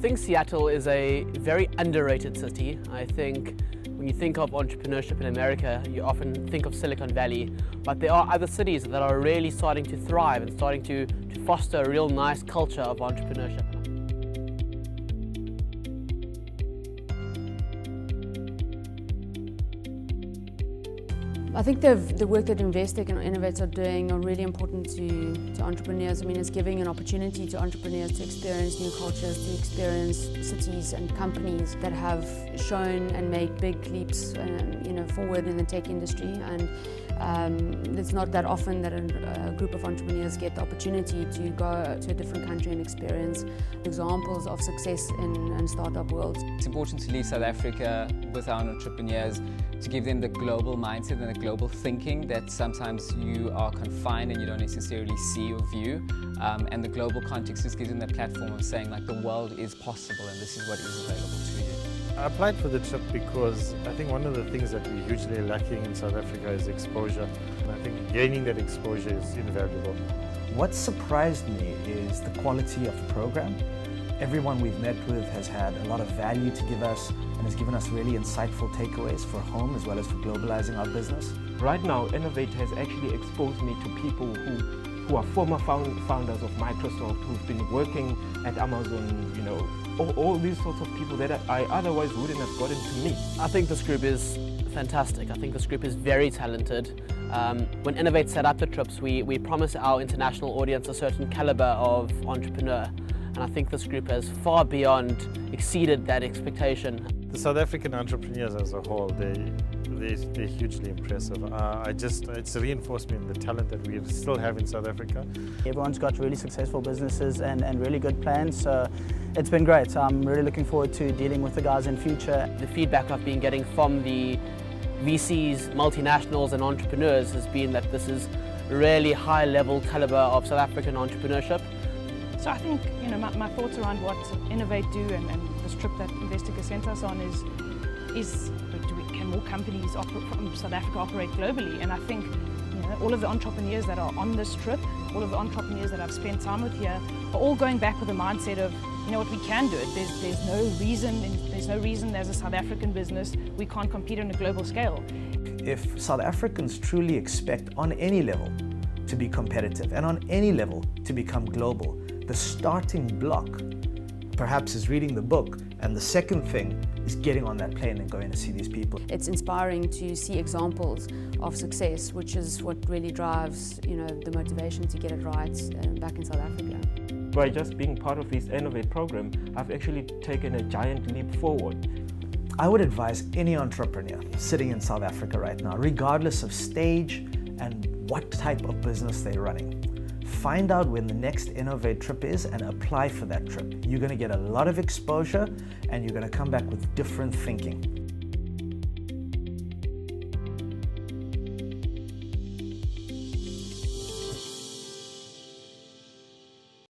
think Seattle is a very underrated city. I think when you think of entrepreneurship in America, you often think of Silicon Valley, but there are other cities that are really starting to thrive and starting to foster a real nice culture of entrepreneurship. I think the work that Investec and En-novate are doing are really important to entrepreneurs. I mean, it's giving an opportunity to entrepreneurs to experience new cultures, to experience cities and companies that have shown and made big leaps forward in the tech industry. And it's not that often that a group of entrepreneurs get the opportunity to go to a different country and experience examples of success in startup world. It's important to leave South Africa with our entrepreneurs, to give them the global mindset and the global thinking that sometimes you are confined and you don't necessarily see or view. And the global context just gives them that platform of saying, like, the world is possible and this is what is available to you. I applied for the trip because I think one of the things that we're hugely lacking in South Africa is exposure. And I think gaining that exposure is invaluable. What surprised me is the quality of the program. Everyone we've met with has had a lot of value to give us and has given us really insightful takeaways for home as well as for globalizing our business. Right now, En-novate has actually exposed me to people who are former founders of Microsoft, who've been working at Amazon, all these sorts of people that I otherwise wouldn't have gotten to meet. I think this group is fantastic. I think this group is very talented. When En-novate set up the trips, we promised our international audience a certain caliber of entrepreneur. And I think this group has far beyond exceeded that expectation. The South African entrepreneurs as a whole, they're hugely impressive. It's reinforced me in the talent that we still have in South Africa. Everyone's got really successful businesses and really good plans, so it's been great. I'm really looking forward to dealing with the guys in future. The feedback I've been getting from the VCs, multinationals and entrepreneurs has been that this is really high level caliber of South African entrepreneurship. So I think, my thoughts around what En-novate do and this trip that Investec has sent us on is can more companies from South Africa operate globally? And I think, all of the entrepreneurs that are on this trip, all of the entrepreneurs that I've spent time with here, are all going back with a mindset of, we can do it. There's no reason as a South African business we can't compete on a global scale. If South Africans truly expect on any level to be competitive and on any level to become global, the starting block perhaps is reading the book, and the second thing is getting on that plane and going to see these people. It's inspiring to see examples of success, which is what really drives the motivation to get it right back in South Africa. By just being part of this En-novate program, I've actually taken a giant leap forward. I would advise any entrepreneur sitting in South Africa right now, regardless of stage and what type of business they're running, find out when the next En-novate trip is and apply for that trip. You're going to get a lot of exposure and you're going to come back with different thinking.